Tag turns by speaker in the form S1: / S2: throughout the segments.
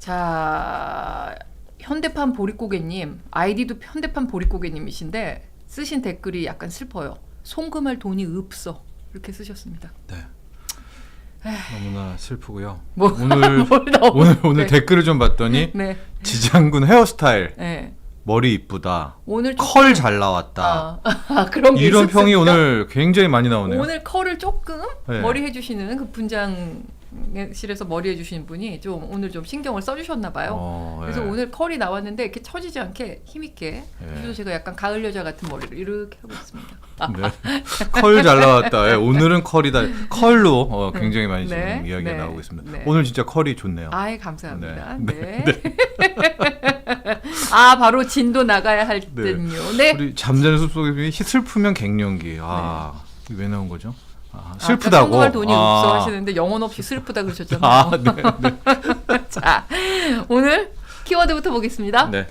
S1: 자, 현대판 보릿고개님, 아이디도 현대판 보릿고개님이신데 쓰신 댓글이 약간 슬퍼요. 송금할 돈이 없어. 이렇게 쓰셨습니다.
S2: 네. 너무나 슬프고요.
S1: 네.
S2: 오늘 댓글을 좀 봤더니
S1: 네.
S2: 지장군 헤어스타일
S1: 네.
S2: 머리 이쁘다.
S1: 오늘
S2: 컬 잘 나왔다.
S1: 그런 게
S2: 이런 평이
S1: 있었습니다.
S2: 오늘 굉장히 많이 나오네요.
S1: 오늘 컬을 조금
S2: 네.
S1: 머리 해주시는 그 분장실에서 머리 해주시는 분이 좀 오늘 좀 신경을 써주셨나 봐요. 그래서
S2: 네.
S1: 오늘 컬이 나왔는데 이렇게 처지지 않게 힘있게. 그래서 제가 약간 가을 여자 같은 머리를 이렇게 하고 있습니다.
S2: 네. 컬 잘 나왔다. 예, 오늘은 컬이다. 컬로 굉장히 많이 지금
S1: 네.
S2: 이야기가
S1: 네.
S2: 나오고 있습니다.
S1: 네.
S2: 오늘 진짜 컬이 좋네요.
S1: 아이 감사합니다.
S2: 네.
S1: 네. 아 바로 진도 나가야 할
S2: 네.
S1: 듯요. 네.
S2: 우리 잠자는 숲속에 슬프면 갱년기. 왜 나온 거죠? 슬프다고.
S1: 송금할 돈이 없어 하시는데 영혼 없이 슬프다 그러셨잖아요.
S2: 네.
S1: 자, 오늘 키워드부터 보겠습니다.
S2: 네.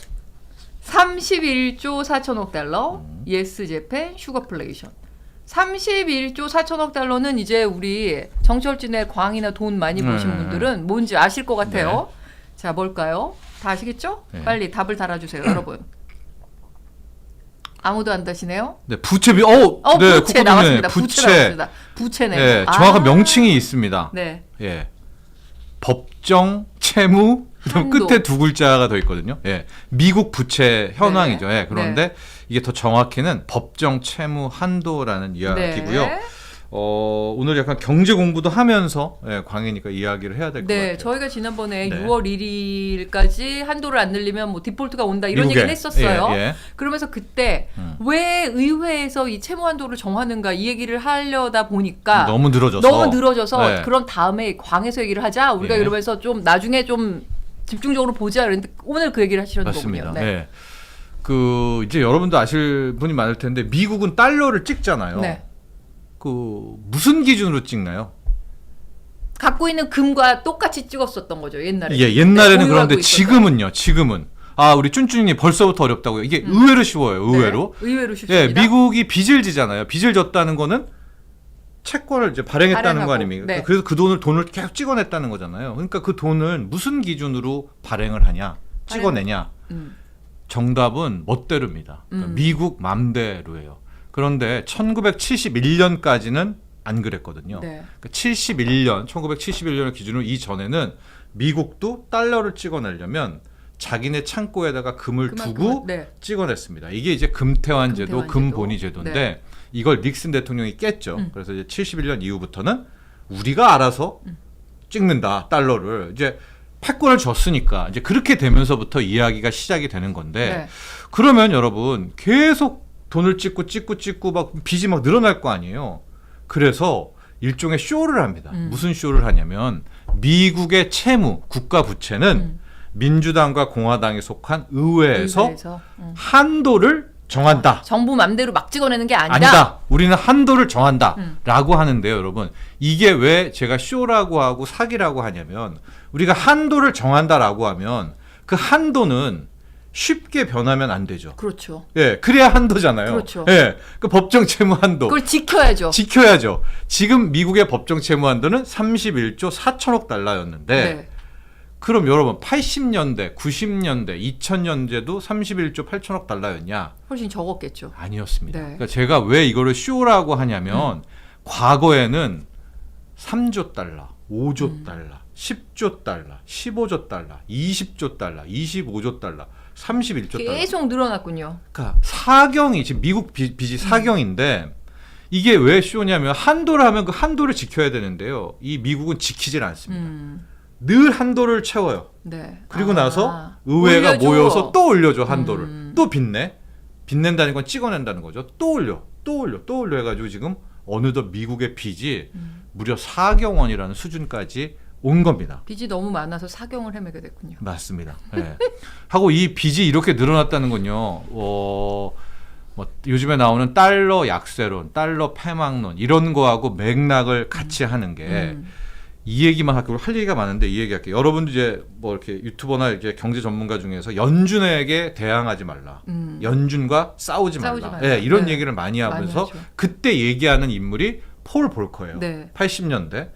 S1: 31조 4천억 달러, 예스 재팬, 슈거플레이션. 31조 4천억 달러는 이제 우리 정철진의 광이나 돈 많이 보신 분들은 뭔지 아실 것 같아요.
S2: 네.
S1: 자, 뭘까요? 다 아시겠죠?
S2: 네.
S1: 빨리 답을 달아주세요, 여러분. 아무도 안 다시네요?
S2: 네, 부채비.
S1: 부채
S2: 네, 코코님네.
S1: 나왔습니다. 부채 나왔습니다. 부채네요.
S2: 네, 정확한 명칭이 있습니다.
S1: 네.
S2: 예. 법정 채무 그다음
S1: 한도.
S2: 끝에 두 글자가 더 있거든요. 예. 미국 부채 현황이죠.
S1: 네.
S2: 예. 그런데 이게 더 정확히는 법정 채무 한도라는 이야기고요.
S1: 네.
S2: 오늘 약간 경제 공부도 하면서 광이니까 이야기를 해야 될 것
S1: 네,
S2: 같아요.
S1: 저희가 지난번에
S2: 네.
S1: 6월 1일까지 한도를 안 늘리면 뭐 디폴트가 온다 이런
S2: 미국에.
S1: 얘기를 했었어요.
S2: 예.
S1: 그러면서 그때 왜 의회에서 이 채무 한도를 정하는가 이 얘기를 하려다 보니까
S2: 너무 늘어져서 네.
S1: 그럼 다음에 광에서 얘기를 하자. 우리가
S2: 예.
S1: 이러면서 좀 나중에 좀 집중적으로 보자. 그랬는데 오늘 그 얘기를 하시려는
S2: 맞습니다.
S1: 거군요.
S2: 네. 그 이제 여러분도 아실 분이 많을 텐데 미국은 달러를 찍잖아요.
S1: 네.
S2: 그 무슨 기준으로 찍나요?
S1: 갖고 있는 금과 똑같이 찍었었던 거죠 옛날에.
S2: 예, 옛날에는
S1: 네,
S2: 그런데
S1: 보유하고
S2: 지금은 우리 쭌쭌님 벌써부터 어렵다고요. 이게 의외로 쉬워요. 의외로.
S1: 네, 의외로 쉽습니다.
S2: 예, 미국이 빚을 지잖아요. 빚을 졌다는 거는 채권을 이제 발행했다는
S1: 발행하고,
S2: 거 아닙니까?
S1: 네.
S2: 그래서 그 돈을 계속 찍어냈다는 거잖아요. 그러니까 그 돈을 무슨 기준으로 발행을 하냐, 찍어내냐. 정답은 멋대로입니다. 그러니까 미국 맘대로예요. 그런데 1971년까지는 안 그랬거든요.
S1: 네.
S2: 그러니까 1971년을 기준으로 이전에는 미국도 달러를 찍어내려면 자기네 창고에다가 금을 두고
S1: 네.
S2: 찍어냈습니다. 이게 이제 금태환 제도,
S1: 금태환
S2: 금본위
S1: 제도.
S2: 제도인데
S1: 네.
S2: 이걸 닉슨 대통령이 깼죠. 그래서 이제 71년 이후부터는 우리가 알아서 찍는다 달러를 이제 패권을 줬으니까 이제 그렇게 되면서부터 이야기가 시작이 되는 건데
S1: 네.
S2: 그러면 여러분 계속 돈을 찍고 막 빚이 막 늘어날 거 아니에요. 그래서 일종의 쇼를 합니다. 무슨 쇼를 하냐면 미국의 채무, 국가 부채는 민주당과 공화당에 속한 의회에서 한도를 정한다.
S1: 정부 맘대로 막 찍어내는 게
S2: 아니다. 우리는 한도를 정한다. 라고 하는데요, 여러분. 이게 왜 제가 쇼라고 하고 사기라고 하냐면 우리가 한도를 정한다라고 하면 그 한도는 쉽게 변하면 안 되죠.
S1: 그렇죠.
S2: 예, 그래야 한도잖아요.
S1: 그렇죠.
S2: 예, 그 법정 채무 한도.
S1: 그걸 지켜야죠.
S2: 지켜야죠. 지금 미국의 법정 채무 한도는 31조 4천억 달러였는데
S1: 네.
S2: 그럼 여러분 80년대, 90년대, 2000년대도 31조 8천억 달러였냐?
S1: 훨씬 적었겠죠.
S2: 아니었습니다.
S1: 네.
S2: 그러니까 제가 왜 이거를 쇼라고 하냐면 과거에는 3조 달러, 5조 달러, 10조 달러, 15조 달러, 20조 달러, 25조 달러, 31조 달러.
S1: 계속 늘어났군요.
S2: 그러니까 사경이 지금 미국 빚이 사경인데 이게 왜 쇼냐면 한도를 하면 그 한도를 지켜야 되는데요. 이 미국은 지키질 않습니다. 늘 한도를 채워요.
S1: 네.
S2: 그리고 나서 의회가
S1: 올려줘.
S2: 모여서 또 올려줘 한도를. 또 빚내. 빚낸다는 건 찍어낸다는 거죠. 또 올려 해가지고 지금 어느덧 미국의 빚이 무려 4경 원이라는 수준까지 온 겁니다.
S1: 빚이 너무 많아서 사경을 헤매게 됐군요.
S2: 맞습니다. 네. 하고 이 빚이 이렇게 늘어났다는 건요. 뭐 요즘에 나오는 달러 약세론, 달러 패망론 이런 거하고 맥락을 같이 하는 게 이 얘기만 할 얘기가 많은데 이 얘기 할게요. 여러분도 이제 뭐 이렇게 유튜버나 이렇게 경제 전문가 중에서 연준에게 대항하지 말라. 연준과 싸우지 말라. 예, 이런 얘기를 많이 하면서
S1: 많이
S2: 그때 얘기하는 인물이 폴 볼커예요.
S1: 네.
S2: 80년대.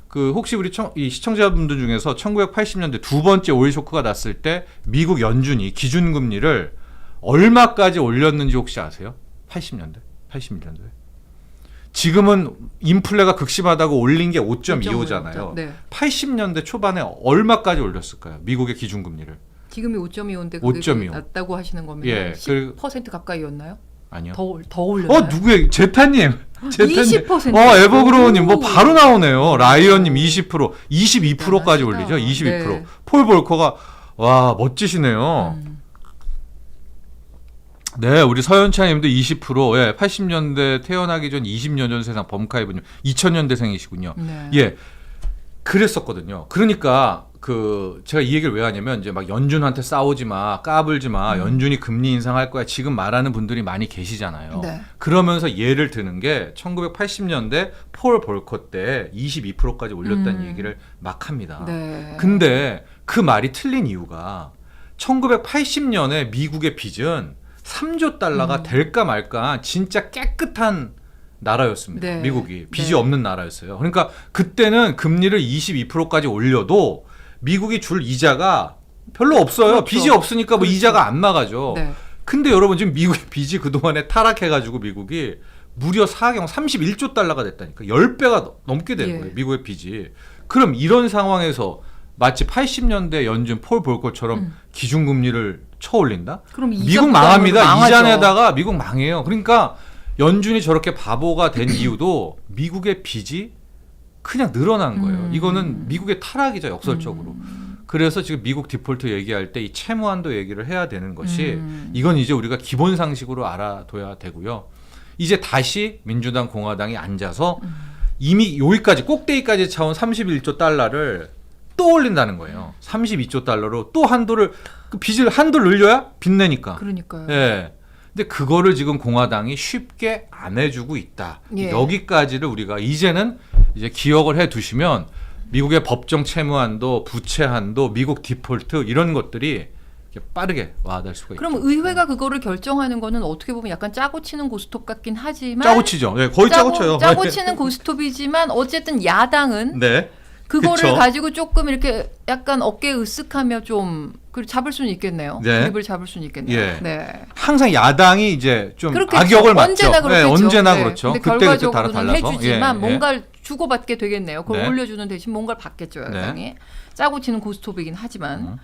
S2: 그 혹시 우리 이 시청자분들 중에서 1980년대 두 번째 오일 쇼크가 났을 때 미국 연준이 기준금리를 얼마까지 올렸는지 혹시 아세요? 81년도에. 지금은 인플레가 극심하다고 올린 게 5.25잖아요.
S1: 네.
S2: 80년대 초반에 얼마까지 올렸을까요? 미국의 기준금리를.
S1: 지금이 5.25인데 그게
S2: 5.25.
S1: 낮다고 하시는 거면
S2: 예,
S1: 10% 가까이였나요?
S2: 아니요.
S1: 더 올렸나요?
S2: 누구예요? 제타님.
S1: 20%.
S2: 에버그로우님 뭐 바로 나오네요. 라이언님 20%, 22%까지 올리죠. 22%.
S1: 네.
S2: 폴 볼커가 와 멋지시네요. 네, 우리 서현차님도 20%. 예, 80년대 태어나기 전 20년 전 세상 범카이브님 2000년대생이시군요.
S1: 네.
S2: 예, 그랬었거든요. 그러니까 제가 이 얘기를 왜 하냐면 이제 막 연준한테 싸우지 마, 까불지 마, 연준이 금리 인상할 거야. 지금 말하는 분들이 많이 계시잖아요.
S1: 네.
S2: 그러면서 예를 드는 게 1980년대 폴 볼커 때 22%까지 올렸다는 얘기를 막 합니다.
S1: 네.
S2: 근데 그 말이 틀린 이유가 1980년에 미국의 빚은 3조 달러가 될까 말까 진짜 깨끗한 나라였습니다.
S1: 네.
S2: 미국이 빚이
S1: 네.
S2: 없는 나라였어요. 그러니까 그때는 금리를 22%까지 올려도 미국이 줄 이자가 별로 없어요.
S1: 그렇죠.
S2: 빚이 없으니까 뭐
S1: 그렇죠.
S2: 이자가 안 나가죠.
S1: 네.
S2: 근데 여러분 지금 미국의 빚이 그동안에 타락해가지고 미국이 무려 31조 달러가 됐다니까. 10배가 넘게 된
S1: 예.
S2: 거예요. 미국의 빚이. 그럼 이런 상황에서 마치 80년대 연준 폴 볼커처럼 기준금리를 쳐올린다?
S1: 그럼
S2: 미국 망합니다. 이자 내다가 미국 망해요. 그러니까 연준이 저렇게 바보가 된 이유도 미국의 빚이 그냥 늘어난 거예요. 이거는 미국의 타락이죠, 역설적으로. 그래서 지금 미국 디폴트 얘기할 때 이 채무한도 얘기를 해야 되는 것이 이건 이제 우리가 기본 상식으로 알아둬야 되고요. 이제 다시 민주당 공화당이 앉아서 이미 여기까지 꼭대기까지 차온 31조 달러를 또 올린다는 거예요. 32조 달러로 또 그 빚을 한도를 늘려야 빚내니까.
S1: 그러니까요.
S2: 예. 근데 그거를 지금 공화당이 쉽게 안 해주고 있다.
S1: 예.
S2: 여기까지를 우리가 이제는 이제 기억을 해두시면 미국의 법정 채무한도, 부채 한도, 미국 디폴트 이런 것들이 이렇게 빠르게 와닿을 수가 있죠.
S1: 그럼 의회가 그거를 결정하는 거는 어떻게 보면 약간 짜고 치는 고스톱 같긴 하지만
S2: 짜고 치죠. 네, 거의 짜고 쳐요.
S1: 짜고 치는 고스톱이지만 어쨌든 야당은
S2: 네.
S1: 그거를
S2: 그쵸.
S1: 가지고 조금 이렇게 약간 어깨 으쓱하며 좀 잡을 수는 있겠네요.
S2: 네.
S1: 입을 잡을 수는 있겠네요.
S2: 예.
S1: 네.
S2: 항상 야당이 이제 좀
S1: 그렇겠죠.
S2: 악역을 맡죠.
S1: 언제나 그렇겠죠.
S2: 네, 언제나
S1: 네.
S2: 그렇죠.
S1: 근데
S2: 그때 따라
S1: 결과적으로는
S2: 달라서.
S1: 해주지만
S2: 예,
S1: 뭔가를 주고받게 되겠네요. 그걸
S2: 네.
S1: 올려주는 대신 뭔가를 받겠죠. 야당이.
S2: 네.
S1: 짜고 치는 고스톱이긴 하지만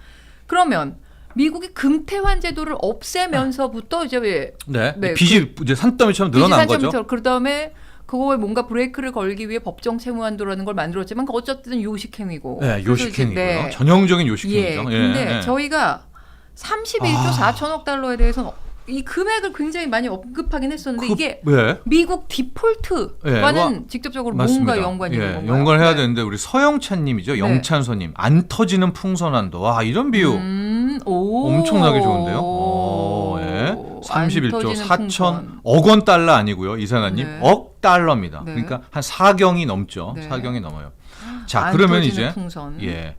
S1: 그러면 미국이 금태환 제도를 없애면서부터 이제 왜
S2: 네.
S1: 네,
S2: 빚이 이제 산더미처럼 늘어난 거죠.
S1: 그다음에 그거에 뭔가 브레이크를 걸기 위해 법정 채무한도라는 걸 만들었지만 어쨌든 요식행위고.
S2: 네,
S1: 그래서
S2: 요식행위고요.
S1: 이제 네.
S2: 전형적인
S1: 예.
S2: 요식행위죠.
S1: 근데 저희가 31조 4천억 달러에 대해서는 이 금액을 굉장히 많이 언급하긴 했었는데 이게
S2: 네.
S1: 미국 디폴트와는 직접적으로 뭔가 연관이 있는 건가요?
S2: 연관해야
S1: 네.
S2: 되는데 우리 서영찬님이죠.
S1: 네.
S2: 영찬소님. 안 터지는 풍선한도. 와 이런 비유
S1: 오.
S2: 엄청나게 좋은데요. 예. 31조 4천억 원 달러 아니고요. 이사나님.
S1: 네.
S2: 억 달러입니다.
S1: 네.
S2: 그러니까 한 4경이 넘죠.
S1: 네.
S2: 4경이 넘어요. 자
S1: 안
S2: 그러면
S1: 터지는
S2: 이제
S1: 풍선.
S2: 예.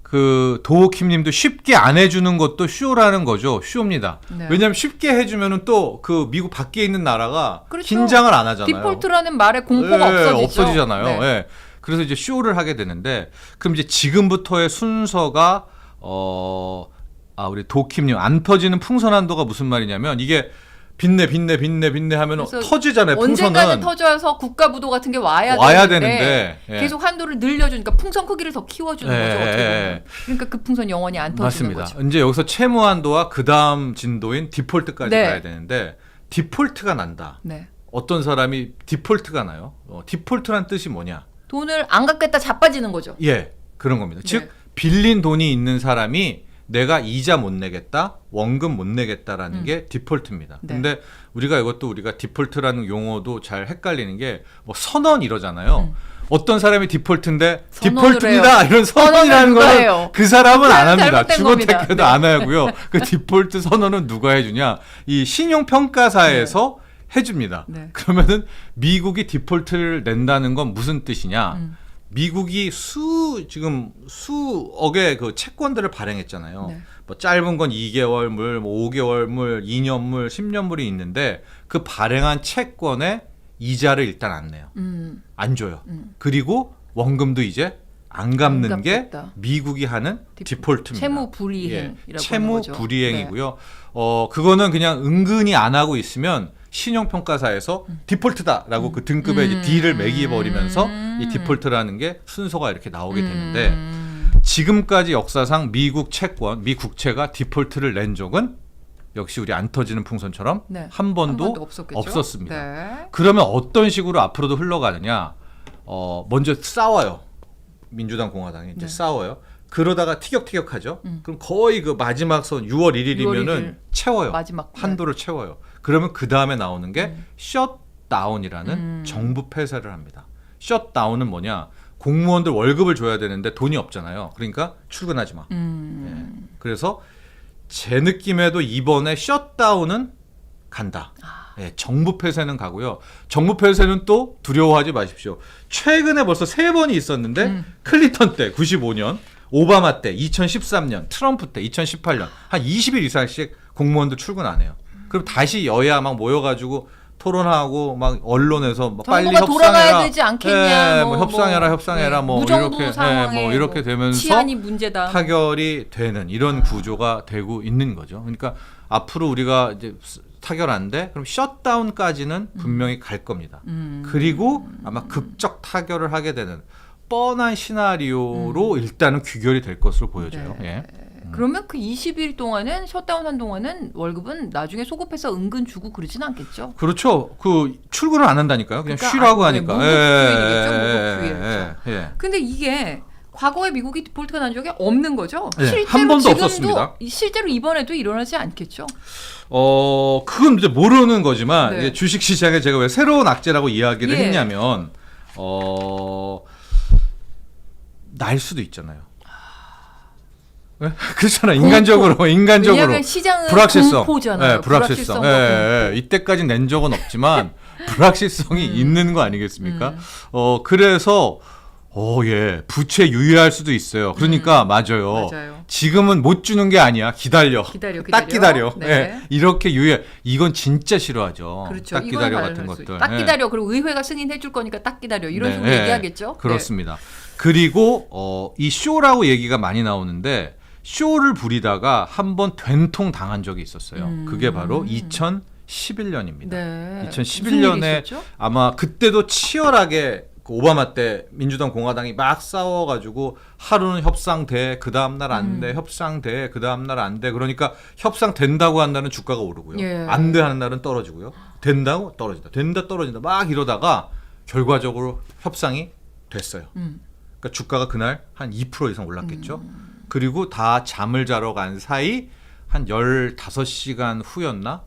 S2: 그 도호킴님도 쉽게 안 해주는 것도 쇼라는 거죠. 쇼입니다.
S1: 네.
S2: 왜냐하면 쉽게 해주면은 또 그 미국 밖에 있는 나라가
S1: 그렇죠.
S2: 긴장을 안 하잖아요.
S1: 디폴트라는 말에 공포가
S2: 예,
S1: 없어지죠.
S2: 없어지잖아요.
S1: 네.
S2: 예. 그래서 이제 쇼를 하게 되는데 그럼 이제 지금부터의 순서가 우리 도킴님 안 터지는 풍선 한도가 무슨 말이냐면 이게 빚내 하면 터지잖아요.
S1: 언젠가는
S2: 풍선은
S1: 터져서 국가부도 같은 게 와야
S2: 되는데 예.
S1: 계속 한도를 늘려주니까 풍선 크기를 더 키워주는 거죠. 어떻게 보면. 그러니까 그 풍선 영원히 안 터지는
S2: 맞습니다.
S1: 거죠.
S2: 이제 여기서 채무 한도와 그 다음 진도인 디폴트까지
S1: 네.
S2: 가야 되는데 디폴트가 난다.
S1: 네.
S2: 어떤 사람이 디폴트가 나요. 디폴트란 뜻이 뭐냐?
S1: 돈을 안 갚겠다 자빠지는 거죠.
S2: 예, 그런 겁니다.
S1: 네.
S2: 즉 빌린 돈이 있는 사람이 내가 이자 못 내겠다, 원금 못 내겠다라는 게 디폴트입니다.
S1: 네.
S2: 근데 우리가 디폴트라는 용어도 잘 헷갈리는 게 뭐 선언 이러잖아요. 어떤 사람이 디폴트인데
S1: 선언을
S2: 디폴트입니다
S1: 해요.
S2: 이런 선언이라는
S1: 누가
S2: 거는
S1: 해요?
S2: 그 사람은 안 합니다.
S1: 잘못된
S2: 죽어
S1: 겁니다.
S2: 택해도
S1: 네.
S2: 안 하고요. 그 디폴트 선언은 누가 해주냐? 이 신용평가사에서 해줍니다.
S1: 네.
S2: 그러면은 미국이 디폴트를 낸다는 건 무슨 뜻이냐? 미국이 지금 수억의 그 채권들을 발행했잖아요.
S1: 네.
S2: 뭐 짧은 건 2개월 물, 뭐 5개월 물, 2년 물, 10년 물이 있는데 그 발행한 채권에 이자를 일단 안 내요. 안 줘요. 그리고 원금도 이제 안 갚는 게
S1: 갚겠다.
S2: 미국이 하는 디폴트입니다.
S1: 채무 불이행이라고
S2: 채무
S1: 하는 거죠.
S2: 불이행이고요. 그거는 그냥 은근히 안 하고 있으면 신용평가사에서 디폴트다라고 그 등급에 이제 D를 매기버리면서 이 디폴트라는 게 순서가 이렇게 나오게 되는데 지금까지 역사상 미국 채권, 미 국채가 디폴트를 낸 적은 역시 우리 안 터지는 풍선처럼
S1: 네.
S2: 한 번도
S1: 없었겠죠?
S2: 없었습니다.
S1: 네.
S2: 그러면 어떤 식으로 앞으로도 흘러가느냐? 먼저 싸워요. 민주당 공화당이 이제
S1: 네.
S2: 싸워요. 그러다가 티격태격하죠. 그럼 거의 그 마지막 선 6월 1일이면은
S1: 1일.
S2: 채워요.
S1: 마지막
S2: 한도를 채워요. 그러면 그 다음에 나오는 게 셧다운이라는 정부 폐쇄를 합니다. 셧다운은 뭐냐? 공무원들 월급을 줘야 되는데 돈이 없잖아요. 그러니까 출근하지 마. 예. 그래서 제 느낌에도 이번에 셧다운은 간다. 예, 정부 폐쇄는 가고요. 정부 폐쇄는 또 두려워하지 마십시오. 최근에 벌써 3번이 있었는데 클린턴 때 95년, 오바마 때 2013년, 트럼프 때 2018년 한 20일 이상씩 공무원들 출근 안 해요. 그럼 다시 여야 막 모여가지고 토론하고 막 언론에서 막 빨리
S1: 정부가 돌아가야
S2: 협상해라.
S1: 되지 않겠냐.
S2: 예, 뭐 협상해라. 뭐
S1: 무정부
S2: 이렇게
S1: 상황에
S2: 뭐 이렇게
S1: 뭐
S2: 되면서
S1: 치안이 문제다.
S2: 타결이 되는 이런 구조가 되고 있는 거죠. 그러니까 앞으로 우리가 이제 타결한데 그럼 셧다운까지는 분명히 갈 겁니다. 그리고 아마 극적 타결을 하게 되는 뻔한 시나리오로 일단은 귀결이 될 것으로 보여져요.
S1: 네.
S2: 예.
S1: 그러면 그 20일 동안은 셧다운한 동안은 월급은 나중에 소급해서 은근 주고 그러진 않겠죠?
S2: 그렇죠. 그 출근을 안 한다니까요. 그냥
S1: 그러니까
S2: 쉬라고
S1: 네,
S2: 하니까.
S1: 무급휴일이겠죠. 무급휴일.
S2: 예.
S1: 근데 이게 과거에 미국이 디폴트가 난 적이 없는 거죠?
S2: 네,
S1: 실제로
S2: 한 번도
S1: 지금도
S2: 없었습니다.
S1: 실제로 이번에도 일어나지 않겠죠?
S2: 그건 이제 모르는 거지만
S1: 네.
S2: 이제 주식 시장에 제가 왜 새로운 악재라고 이야기를
S1: 예.
S2: 했냐면 날 수도 있잖아요. 네? 그렇잖아. 인간적으로
S1: 왜냐하면 시장은
S2: 불확실성.
S1: 공포잖아요.
S2: 네, 불확실성.
S1: 불확실성과 공포.
S2: 이때까지 낸 적은 없지만 불확실성이 있는 거 아니겠습니까? 그래서 부채 유예할 수도 있어요. 그러니까 맞아요. 지금은 못 주는 게 아니야. 기다려. 딱 기다려.
S1: 네.
S2: 예, 이렇게 유예. 이건 진짜 싫어하죠.
S1: 그렇죠.
S2: 딱 기다려 같은 것들.
S1: 딱
S2: 예.
S1: 기다려. 그리고 의회가 승인해 줄 거니까 딱 기다려. 이런
S2: 네,
S1: 식으로
S2: 네.
S1: 얘기하겠죠.
S2: 그렇습니다. 그리고 이 쇼라고 얘기가 많이 나오는데 쇼를 부리다가 한번 된통 당한 적이 있었어요. 그게 바로 2011년입니다.
S1: 네.
S2: 2011년에 아마 그때도 치열하게 그 오바마 때 민주당 공화당이 막 싸워가지고 하루는 협상돼 그 다음 날 안 돼 협상돼 그 다음 날 안 돼 그러니까 협상된다고 한 날은 주가가 오르고요
S1: 예.
S2: 안 돼 하는 날은 떨어지고요 된다고 떨어진다 된다 떨어진다 막 이러다가 결과적으로 협상이 됐어요. 그러니까 주가가 그날 한 2% 이상 올랐겠죠. 그리고 다 잠을 자러 간 사이 한 15시간 후였나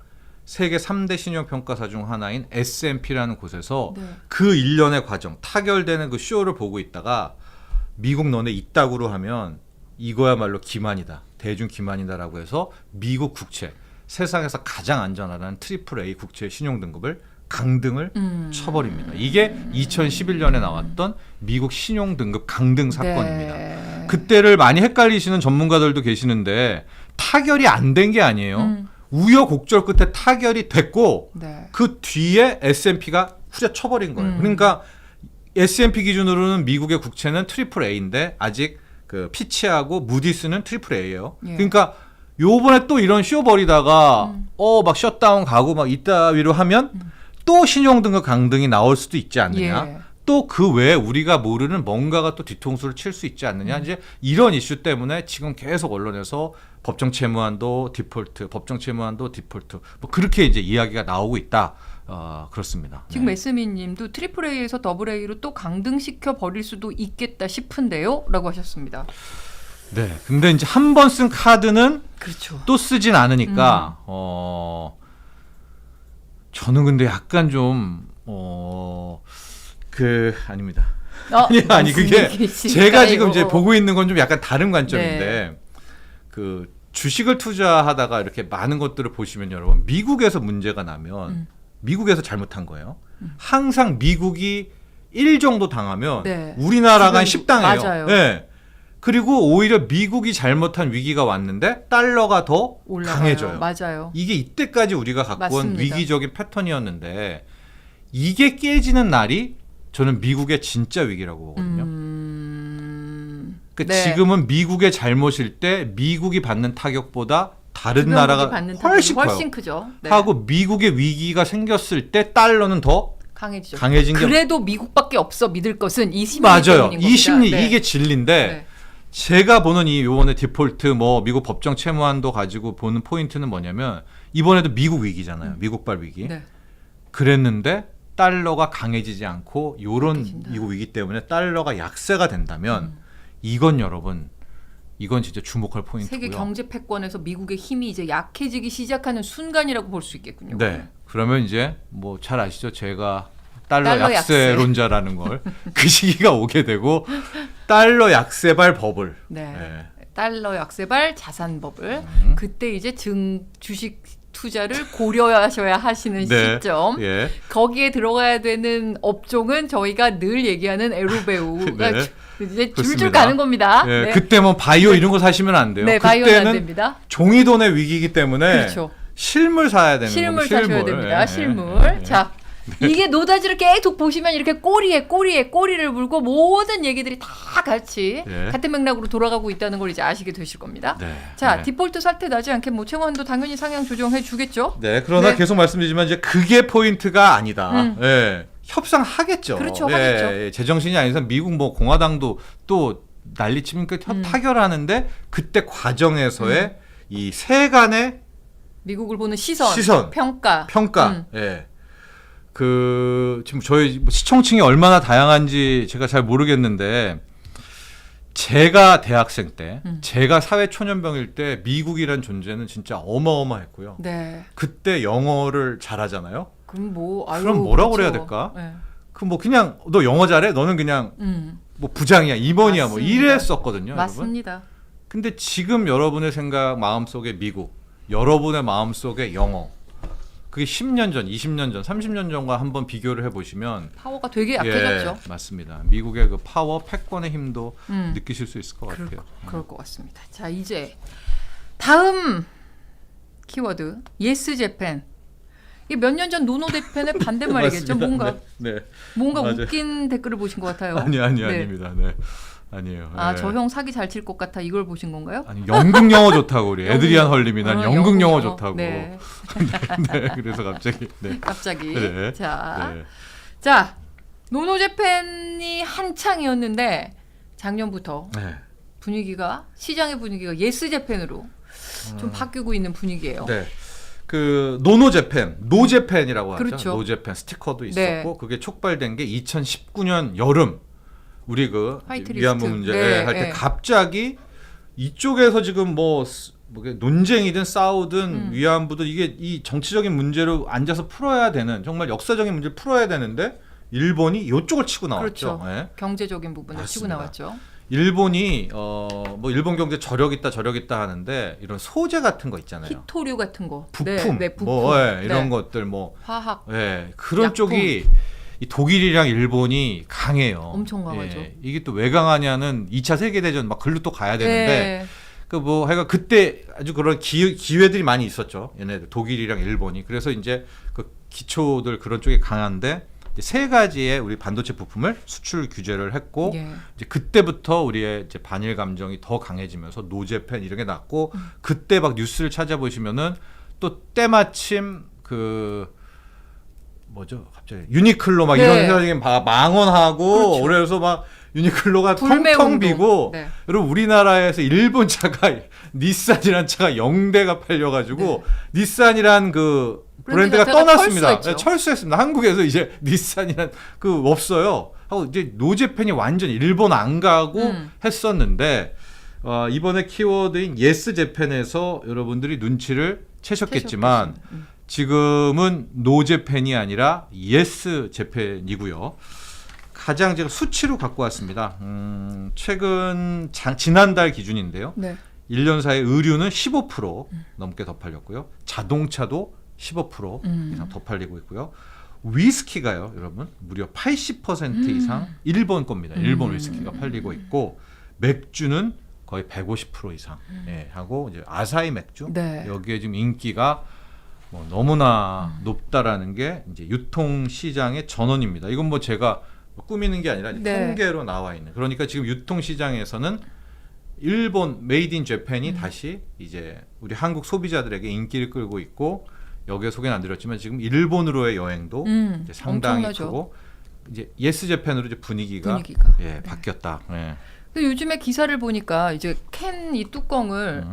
S2: 세계 3대 신용평가사 중 하나인 S&P라는 곳에서 그 일련의 과정, 타결되는 그 쇼를 보고 있다가 미국 너네 이따구로 하면 이거야말로 기만이다. 대중 기만이다라고 해서 미국 국채, 세상에서 가장 안전하다는 AAA 국채 신용등급을 강등을 쳐버립니다. 이게 2011년에 나왔던 미국 신용등급 강등 사건입니다. 그때를 많이 헷갈리시는 전문가들도 계시는데 타결이 안 된 게 아니에요. 우여곡절 끝에 타결이 됐고 그 뒤에 S&P가 후려쳐버린 거예요. 그러니까 S&P 기준으로는 미국의 국채는 AAA인데 아직 그 피치하고 무디스는 AAA예요. 그러니까 요번에 또 이런 쇼 벌이다가 막 셧다운 가고 막 이따위로 하면 또 신용등급 강등이 나올 수도 있지 않느냐. 또 그 외에 우리가 모르는 뭔가가 또 뒤통수를 칠 수 있지 않느냐. 이제 이런 이슈 때문에 지금 계속 언론에서 법정 채무한도 디폴트, 법정 채무한도 디폴트, 뭐 그렇게 이제 이야기가 나오고 있다. 그렇습니다.
S1: 지금 에스미님도 AAA에서 AA로 또 강등시켜 버릴 수도 있겠다 싶은데요?라고 하셨습니다.
S2: 네, 근데 이제 한 번 쓴 카드는
S1: 그렇죠.
S2: 또 쓰진 않으니까 저는 근데 약간 좀 아닙니다. 아니 그게 제가 지금 이제 보고 있는 건 좀 약간 다른 관점인데 그 주식을 투자하다가 이렇게 많은 것들을 보시면 여러분 미국에서 문제가 나면 미국에서 잘못한 거예요. 항상 미국이 1 정도 당하면 우리나라가 한 10 당해요.
S1: 맞아요.
S2: 네. 그리고 오히려 미국이 잘못한 위기가 왔는데 달러가 더
S1: 올라가요.
S2: 강해져요.
S1: 맞아요.
S2: 이게 이때까지 우리가 갖고 온
S1: 맞습니다.
S2: 위기적인 패턴이었는데 이게 깨지는 날이 저는 미국의 진짜 위기라고 보거든요. 그
S1: 네.
S2: 지금은 미국의 잘못일 때 미국이 받는 타격보다 다른
S1: 주변국이
S2: 나라가
S1: 받는
S2: 훨씬
S1: 타격이
S2: 커요.
S1: 훨씬 크죠. 네.
S2: 하고 미국의 위기가 생겼을 때 달러는 더
S1: 강해지죠.
S2: 강해진 게
S1: 그래도 미국밖에 없어 믿을 것은 이 심리
S2: 맞아요.
S1: 때문인
S2: 이 심리
S1: 겁니다. 네.
S2: 이게 진리인데
S1: 네.
S2: 제가 보는 이 요번에 디폴트 뭐 미국 법정 채무한도 가지고 보는 포인트는 뭐냐면 이번에도 미국 위기잖아요. 미국발 위기.
S1: 네.
S2: 그랬는데 달러가 강해지지 않고 요런
S1: 약해진다.
S2: 미국 위기 때문에 달러가 약세가 된다면 이건 여러분 이건 진짜 주목할 포인트고요.
S1: 세계 경제 패권에서 미국의 힘이 이제 약해지기 시작하는 순간이라고 볼 수 있겠군요.
S2: 네. 그러면 이제 뭐 잘 아시죠? 제가 달러
S1: 달러
S2: 약세론자라는 걸 그 시기가 오게 되고 달러 약세발 버블.
S1: 네.
S2: 네.
S1: 달러 약세발 자산법을 그때 이제 주식 투자를 고려하셔야 하시는
S2: 네.
S1: 시점.
S2: 예.
S1: 거기에 들어가야 되는 업종은 저희가 늘 얘기하는 에로배우가
S2: 네.
S1: 이제 줄줄
S2: 그렇습니다.
S1: 가는 겁니다.
S2: 예.
S1: 네.
S2: 그때 뭐 바이오 이런 거 사시면 안 돼요.
S1: 네, 바이오는 안
S2: 그때는
S1: 됩니다.
S2: 종이돈의 위기이기 때문에
S1: 그렇죠.
S2: 실물 사야 되는
S1: 실물
S2: 거고,
S1: 사셔야 됩니다.
S2: 예,
S1: 실물.
S2: 예, 예.
S1: 자, 이게 노다지를 계속 보시면 이렇게 꼬리를 물고 모든 얘기들이 다 같이
S2: 예.
S1: 같은 맥락으로 돌아가고 있다는 걸 이제 아시게 되실 겁니다.
S2: 네.
S1: 자,
S2: 네.
S1: 디폴트 사태 나지 않게 뭐 채권도 당연히 상향 조정해 주겠죠.
S2: 네, 그러나
S1: 네.
S2: 계속 말씀드리지만 이제 그게 포인트가 아니다. 예. 협상하겠죠.
S1: 그렇죠,
S2: 예,
S1: 하겠죠.
S2: 예. 제정신이 아닌 이상 미국 뭐 공화당도 또 난리치니까 타결하는데 그때 과정에서의 이 세간의
S1: 미국을 보는 시선,
S2: 시선,
S1: 평가.
S2: 평가. 예. 그 지금 저희 뭐 시청층이 얼마나 다양한지 제가 잘 모르겠는데 제가 대학생 때, 제가 사회 초년병일 때 미국이란 존재는 진짜 어마어마했고요.
S1: 네.
S2: 그때 영어를 잘하잖아요.
S1: 그럼 뭐 아유,
S2: 그럼 뭐라고
S1: 그렇죠.
S2: 그래야 될까?
S1: 네.
S2: 그 뭐 그냥 너 영어 잘해? 너는 그냥 뭐 부장이야, 임원이야, 뭐
S1: 맞습니다.
S2: 이랬었거든요, 여러분.
S1: 맞습니다.
S2: 근데 지금 여러분의 생각 마음속에 미국, 여러분의 마음속에 영어. 그게 10년 전, 20년 전, 30년 전과 한번 비교를 해 보시면
S1: 파워가 되게 약해졌죠.
S2: 예, 맞습니다. 미국의 그 파워, 패권의 힘도 느끼실 수 있을 것 같아요.
S1: 그럴 것 같습니다. 자, 이제 다음 키워드 예스 재팬. 이게 몇 년 전 노노 재팬의 반대말이겠죠.
S2: 맞습니다.
S1: 뭔가
S2: 네.
S1: 뭔가
S2: 맞아요.
S1: 웃긴 댓글을 보신 것 같아요.
S2: 아니
S1: 네.
S2: 아닙니다. 네. 아니에요.
S1: 아,
S2: 네.
S1: 저 형 사기 잘 칠 것 같아. 이걸 보신 건가요?
S2: 아니 연극 영어 좋다고 우리 에드리안 헐림이 난
S1: 영국
S2: 연극 영어
S1: 영어.
S2: 좋다고.
S1: 네.
S2: 네, 그래서 갑자기 네.
S1: 갑자기.
S2: 네.
S1: 자,
S2: 네.
S1: 자, 노노 재팬이 한창이었는데 작년부터
S2: 네.
S1: 분위기가 시장의 분위기가 예스 재팬으로 좀 바뀌고 있는 분위기예요.
S2: 네. 그 노노재팬, 노재팬이라고 하죠.
S1: 그렇죠.
S2: 노재팬 스티커도 있었고
S1: 네.
S2: 그게 촉발된 게 2019년 여름 우리 그
S1: 화이트
S2: 위안부
S1: 리스트.
S2: 문제
S1: 네,
S2: 할 때
S1: 네.
S2: 갑자기 이쪽에서 지금 뭐 논쟁이든 싸우든 위안부든 이게 이 정치적인 문제로 앉아서 풀어야 되는 정말 역사적인 문제를 풀어야 되는데 일본이 이쪽을 치고 나왔죠.
S1: 그렇죠.
S2: 네.
S1: 경제적인 부분을 치고
S2: 맞습니다.
S1: 나왔죠.
S2: 일본이 뭐 일본 경제 저력 있다 하는데 이런 소재 같은 거 있잖아요.
S1: 히토류 같은 거,
S2: 부품,
S1: 네, 부품,
S2: 뭐 이런
S1: 네.
S2: 것들 뭐
S1: 화학,
S2: 그런
S1: 약품.
S2: 쪽이 이 독일이랑 일본이 강해요.
S1: 엄청 강하죠.
S2: 이게 또 왜 강하냐는 2차 세계 대전 막 글로 또 가야 되는데
S1: 네.
S2: 그 뭐 하여간 그때 아주 그런 기회들이 많이 있었죠. 얘네들 독일이랑 일본이. 그래서 이제 그 기초들 그런 쪽이 강한데 이제 세 가지의 우리 반도체 부품을 수출 규제를 했고
S1: 예.
S2: 이제 그때부터 우리의 이제 반일 감정이 더 강해지면서 노재팬 이런 게 났고 그때 막 뉴스를 찾아보시면은 또 때마침 그 뭐죠 갑자기 유니클로 막
S1: 네.
S2: 이런 회사들이 망언하고
S1: 그렇죠.
S2: 그래서 막 유니클로가
S1: 불매운동.
S2: 텅텅 비고
S1: 네.
S2: 여러분 우리나라에서 일본 차가 닛산이란 차가 0대가 팔려가지고 닛산이란 그
S1: 브랜드
S2: 브랜드가
S1: 자체가
S2: 떠났습니다.
S1: 철수했죠.
S2: 네, 철수했습니다. 한국에서 이제 닛산이란 그 없어요. 하고 이제 노재팬이 완전 일본 안 가고 했었는데 이번에 키워드인 예스 재팬에서 여러분들이 눈치를 채셨겠지만 지금은 노재팬이 아니라 예스 재팬이고요. 가장 제가 수치로 갖고 왔습니다. 최근 지난달 기준인데요.
S1: 네.
S2: 1년 사이 의류는 15% 넘게 더 팔렸고요. 자동차도 15% 이상 더 팔리고 있고요. 위스키가요, 여러분, 무려 80% 이상 일본 겁니다. 일본 위스키가 팔리고 있고 맥주는 거의 150% 이상 하고 이제 아사히 맥주
S1: 네.
S2: 여기에 지금 인기가 뭐 너무나 높다라는 게 이제 유통 시장의 전원입니다. 이건 뭐 제가 꾸미는 게 아니라
S1: 네.
S2: 통계로 나와 있는. 그러니까 지금 유통 시장에서는 일본 메이드 인 재팬이 다시 이제 우리 한국 소비자들에게 인기를 끌고 있고 여기에 소개는 안 드렸지만 지금 일본으로의 여행도 이제 상당히
S1: 엄청나죠.
S2: 크고 이제 예스 재팬으로 이제 분위기가 예,
S1: 네.
S2: 바뀌었다. 예.
S1: 근데 요즘에 기사를 보니까 이제 캔 이 뚜껑을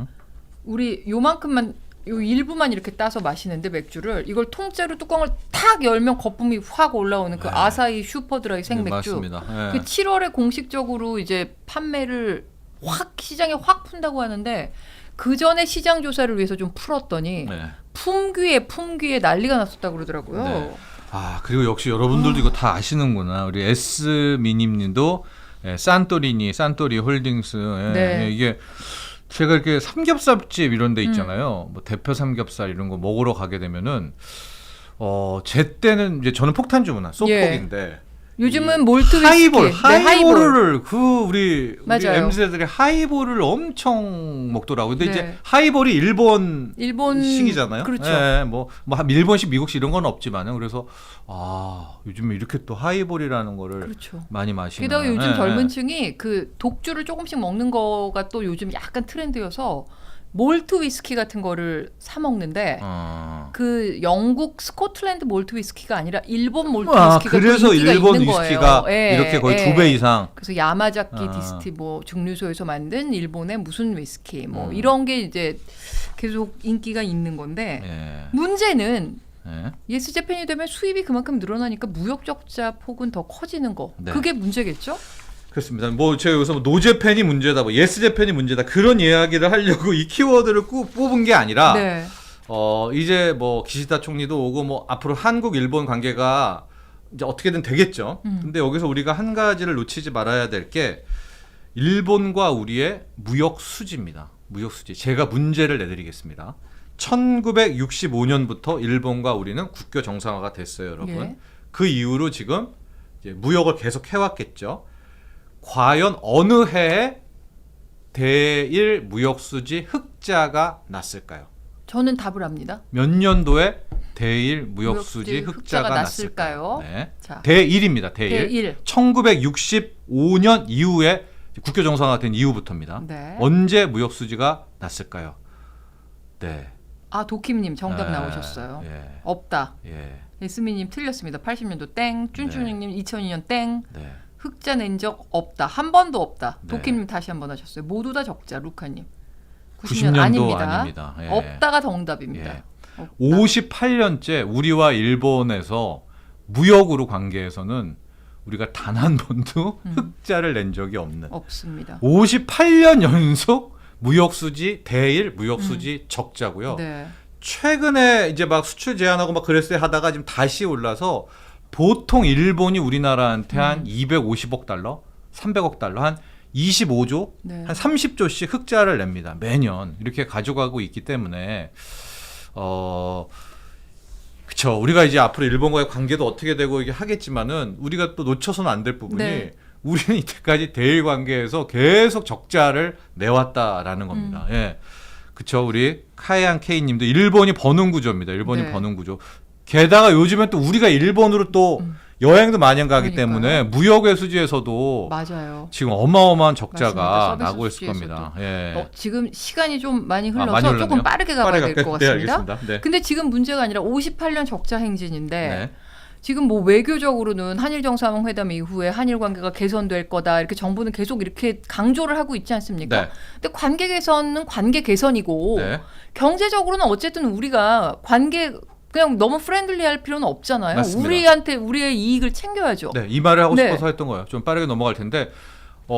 S1: 우리 요만큼만 요 일부만 이렇게 따서 마시는데 맥주를 이걸 통째로 뚜껑을 탁 열면 거품이 확 올라오는 그
S2: 네.
S1: 아사히 슈퍼드라이
S2: 네,
S1: 생맥주.
S2: 맞습니다. 예.
S1: 그 7월에 공식적으로 이제 판매를 확 시장에 확 푼다고 하는데 그 전에 시장 조사를 위해서 좀 풀었더니
S2: 네.
S1: 품귀에 난리가 났었다고 그러더라고요.
S2: 네. 아 그리고 역시 여러분들도 이거 다 아시는구나. 우리 S 미님님도 예, 산토리 홀딩스 예,
S1: 네.
S2: 예, 이게 제가 이렇게 삼겹살집 이런 데 있잖아요. 뭐 대표 삼겹살 이런 거 먹으러 가게 되면은 제 때는 이제 저는 폭탄주 문화 소폭인데
S1: 요즘은 몰트 위스키,
S2: 하이볼,
S1: 네,
S2: 하이볼을 우리
S1: 맞아요.
S2: MZ들이 하이볼을 엄청 먹더라고요. 근데
S1: 네.
S2: 이제 하이볼이 일본식이잖아요.
S1: 그렇죠.
S2: 예, 뭐 일본식, 미국식 이런 건 없지만은 그래서 요즘에 이렇게 또 하이볼이라는 거를
S1: 그렇죠.
S2: 많이 마시는.
S1: 게다가 요즘
S2: 예,
S1: 젊은
S2: 예.
S1: 층이 그 독주를 조금씩 먹는 거가 또 요즘 약간 트렌드여서 몰트 위스키 같은 거를 사 먹는데 그 영국 스코틀랜드 몰트 위스키가 아니라 일본 몰트 위스키가
S2: 그래서
S1: 또 인기가
S2: 일본
S1: 있는
S2: 위스키가
S1: 거예요. 예,
S2: 이렇게 거의
S1: 예.
S2: 2배 이상.
S1: 그래서 야마자키 디스티 뭐 증류소에서 만든 일본의 무슨 위스키 뭐 이런 게 이제 계속 인기가 있는 건데
S2: 예.
S1: 문제는
S2: 예.
S1: 예스 재팬이 되면 수입이 그만큼 늘어나니까 무역 적자 폭은 더 커지는 거.
S2: 네.
S1: 그게 문제겠죠?
S2: 그렇습니다. 뭐 제가 여기서 뭐 노재팬이 문제다, 뭐 예스재팬이 문제다 그런 이야기를 하려고 이 키워드를 꼭 뽑은 게 아니라
S1: 네.
S2: 이제 뭐 기시다 총리도 오고 뭐 앞으로 한국 일본 관계가 이제 어떻게든 되겠죠. 근데 여기서 우리가 한 가지를 놓치지 말아야 될 게 일본과 우리의 무역 수지입니다. 무역 수지. 제가 문제를 내드리겠습니다. 1965년부터 일본과 우리는 국교 정상화가 됐어요, 여러분.
S1: 예.
S2: 그 이후로 지금 이제 무역을 계속 해왔겠죠. 과연 어느 해에 대일 무역 수지 흑자가 났을까요?
S1: 저는 답을 합니다.
S2: 몇 년도에 대일 무역
S1: 무역
S2: 수지
S1: 수지
S2: 흑자가
S1: 흑자가
S2: 났을까요? 네.
S1: 자,
S2: 대일입니다. 대일.
S1: 대일.
S2: 1965년 이후에 국교 정상화가 된 이후부터입니다.
S1: 네.
S2: 언제 무역 수지가 났을까요? 네.
S1: 도킴님 정답
S2: 아,
S1: 나오셨어요.
S2: 예.
S1: 없다.
S2: 예.
S1: 예스미님 틀렸습니다. 80년도 땡. 쭌쭌님 2002년 땡.
S2: 네.
S1: 흑자 낸 적 없다. 한 번도 없다.
S2: 네.
S1: 도킴님 다시 한 번 하셨어요. 모두 다 적자. 루카님.
S2: 90년도
S1: 아닙니다.
S2: 아닙니다. 예.
S1: 없다가 정답입니다.
S2: 예.
S1: 없다.
S2: 58년째 우리와 일본에서 무역으로 관계에서는 우리가 단 한 번도 흑자를 낸 적이 없는
S1: 없습니다.
S2: 58년 연속 무역수지 대일 무역수지 적자고요.
S1: 네.
S2: 최근에 이제 막 수출 제한하고 막 그랬어야 하다가 지금 다시 올라서 보통 일본이 우리나라한테 한 250억 달러, 300억 달러, 한 25조,
S1: 네.
S2: 한 30조씩 흑자를 냅니다. 매년 이렇게 가져가고 있기 때문에 그쵸. 우리가 이제 앞으로 일본과의 관계도 어떻게 되고 이게 하겠지만은 우리가 또 놓쳐서는 안 될 부분이
S1: 네.
S2: 우리는 이때까지 대일 관계에서 계속 적자를 내왔다라는 겁니다. 예. 그쵸. 우리 카이안 K님도 일본이 버는 구조입니다. 일본이
S1: 네.
S2: 버는 구조. 게다가 요즘엔 또 우리가 일본으로 또 여행도 많이 가기
S1: 그러니까요.
S2: 때문에 무역의 수지에서도
S1: 맞아요.
S2: 지금 어마어마한 적자가
S1: 맞습니다. 서비스
S2: 나고 있을
S1: 수지에서도.
S2: 겁니다. 예.
S1: 지금 시간이 좀 많이 흘러서
S2: 많이
S1: 조금
S2: 흘렀네요.
S1: 빠르게 가봐야 될 것
S2: 네,
S1: 같습니다.
S2: 알겠습니다. 네.
S1: 근데 지금 문제가 아니라 58년 적자 행진인데
S2: 네.
S1: 지금 뭐 외교적으로는 한일 정상회담 이후에 한일 관계가 개선될 거다 이렇게 정부는 계속 이렇게 강조를 하고 있지 않습니까?
S2: 네.
S1: 근데 관계 개선은 관계 개선이고
S2: 네.
S1: 경제적으로는 어쨌든 우리가 관계 그냥 너무 프렌들리할 필요는 없잖아요.
S2: 맞습니다.
S1: 우리한테 우리의 이익을 챙겨야죠.
S2: 네, 이 말을 하고
S1: 네.
S2: 싶어서 했던 거예요. 좀 빠르게 넘어갈 텐데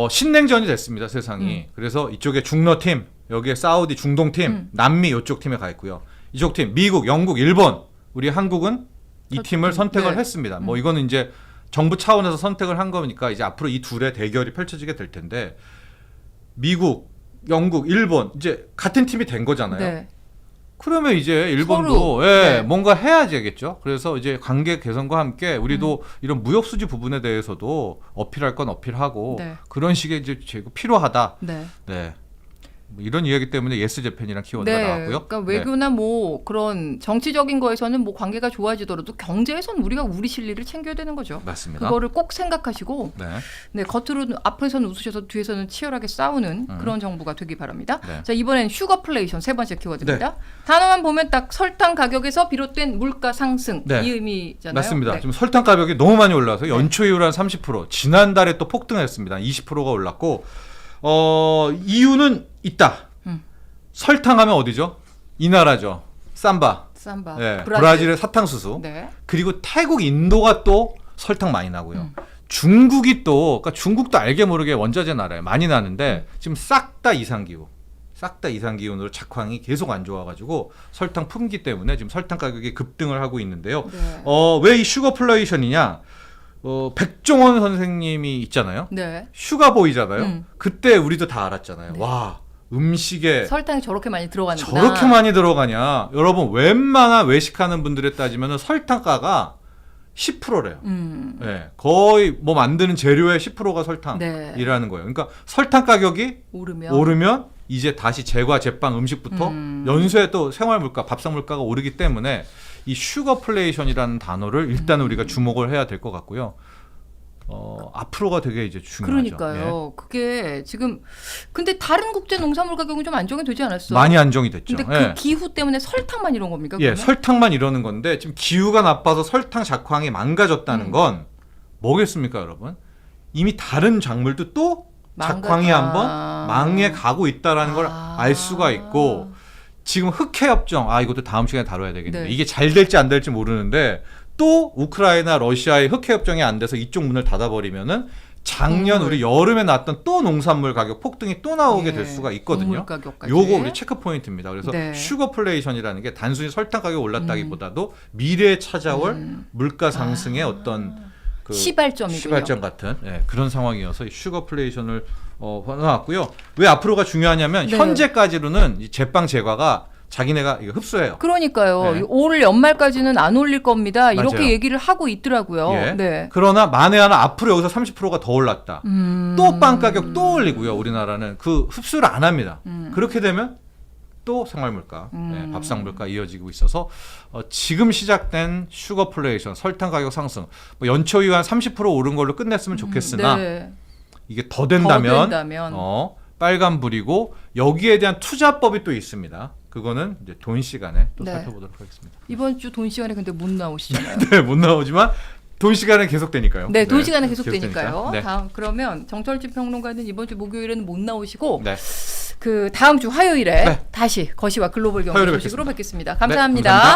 S2: 신냉전이 됐습니다. 세상이. 그래서 이쪽에 중러팀, 여기에 사우디 중동팀, 남미 이쪽 팀에 가 있고요. 이쪽 팀 미국, 영국, 일본, 우리 한국은 이 팀을 선택을
S1: 네.
S2: 했습니다. 뭐 이거는 이제 정부 차원에서 선택을 한 거니까 이제 앞으로 이 둘의 대결이 펼쳐지게 될 텐데 미국, 영국, 일본 이제 같은 팀이 된 거잖아요.
S1: 네.
S2: 그러면 이제 일본도
S1: 서로,
S2: 예,
S1: 네.
S2: 뭔가 해야지겠죠. 그래서 이제 관계 개선과 함께 우리도 이런 무역 수지 부분에 대해서도 어필할 건 어필하고
S1: 네.
S2: 그런 식의 이제 필요하다.
S1: 네.
S2: 네. 뭐 이런 이야기 때문에 예스재팬이랑 키워드가 나왔고요.
S1: 그러니까 외교나 뭐 그런 정치적인 거에서는 뭐 관계가 좋아지더라도 경제에서는 우리가 우리 실리를 챙겨야 되는 거죠.
S2: 맞습니다.
S1: 그거를 꼭 생각하시고
S2: 네.
S1: 네, 겉으로는 앞에서는 웃으셔서 뒤에서는 치열하게 싸우는 그런 정부가 되기 바랍니다.
S2: 네.
S1: 자, 이번엔 슈거플레이션 세 번째 키워드입니다. 단어만 보면 딱 설탕 가격에서 비롯된 물가 상승
S2: 네.
S1: 이 의미잖아요.
S2: 맞습니다.
S1: 네.
S2: 지금 설탕 가격이 너무 많이 올라서 연초 이후로 한 30%, 지난달에 또 폭등했습니다. 20%가 올랐고 이유는 있다. 설탕하면 어디죠? 이 나라죠. 삼바.
S1: 삼바.
S2: 네,
S1: 브라질.
S2: 브라질의 사탕수수.
S1: 네.
S2: 그리고 태국, 인도가 또 설탕 많이 나고요. 중국이 또, 그러니까 중국도 알게 모르게 원자재 나라에 많이 나는데 지금 싹 다 이상기후. 싹 다 이상기후로 작황이 계속 안 좋아가지고 설탕 품귀 때문에 지금 설탕 가격이 급등을 하고 있는데요.
S1: 네.
S2: 왜 이 슈거플레이션이냐? 백종원 선생님이 있잖아요.
S1: 네.
S2: 슈가보이잖아요. 그때 우리도 다 알았잖아요.
S1: 네.
S2: 와, 음식에
S1: 설탕이 저렇게 많이 들어가는구나.
S2: 저렇게 많이 들어가냐? 여러분 웬만한 외식하는 분들에 따지면 설탕가가 10%래요. 네, 거의 뭐 만드는 재료의 10%가 설탕이라는 거예요. 그러니까 설탕 가격이 오르면 이제 다시 제과, 제빵, 음식부터 연쇄 또 생활물가, 밥상물가가 오르기 때문에 이 슈거플레이션이라는 단어를 일단 우리가 주목을 해야 될 것 같고요. 앞으로가 되게 이제 중요하죠.
S1: 그러니까요. 그게 지금 근데 다른 국제 농산물 가격은 좀 안정이 되지 않았어요?
S2: 많이 안정이 됐죠.
S1: 근데 그 기후 때문에 설탕만 이런 겁니까?
S2: 예,
S1: 그러면?
S2: 설탕만 이러는 건데 지금 기후가 나빠서 설탕 작황이 망가졌다는 건 뭐겠습니까, 여러분? 이미 다른 작물도 또 작황이 한번 망해 가고 있다라는 걸 알 수가 있고 지금 흑해협정 이것도 다음 시간에 다뤄야 되겠는데
S1: 네.
S2: 이게 잘 될지 안 될지 모르는데 또 우크라이나 러시아의 흑해협정이 안 돼서 이쪽 문을 닫아버리면은 작년 우리 여름에 났던 또 농산물 가격 폭등이 또 나오게 될 수가 있거든요. 요거 우리 체크 포인트입니다. 그래서 슈거플레이션이라는 게 단순히 설탕 가격이 올랐다기보다도 미래에 찾아올 물가 상승의 어떤 그 시발점 같은 그런 상황이어서 이 슈거플레이션을 나왔고요. 왜 앞으로가 중요하냐면 현재까지로는 이 제빵 제과가 자기네가 이거 흡수해요.
S1: 그러니까요.
S2: 네.
S1: 올 연말까지는 안 올릴 겁니다. 이렇게
S2: 맞아요.
S1: 얘기를 하고 있더라고요.
S2: 예.
S1: 네.
S2: 그러나 만에 하나 앞으로 여기서 30%가 더 올랐다. 또 빵 가격 또 올리고요. 우리나라는 그 흡수를 안 합니다. 그렇게 되면 또 생활물가, 밥상물가 이어지고 있어서 지금 시작된 슈거플레이션, 설탕 가격 상승, 뭐 연초 이후 한 30% 오른 걸로 끝냈으면 좋겠으나 이게 더 된다면 빨간불이고 여기에 대한 투자법이 또 있습니다. 그거는 이제 돈 시간에 또 살펴보도록 하겠습니다.
S1: 이번 주 돈 시간에 근데 못 나오시잖아요.
S2: 네, 못 나오지만 돈 시간은 계속 되니까요.
S1: 네, 돈 시간은 계속 되니까요.
S2: 네.
S1: 다음 그러면 정철진 평론가는 이번 주 목요일에는 못 나오시고
S2: 네.
S1: 그 다음 주 화요일에 다시 거시와 글로벌 경제 소식으로 뵙겠습니다. 감사합니다.
S2: 네, 감사합니다.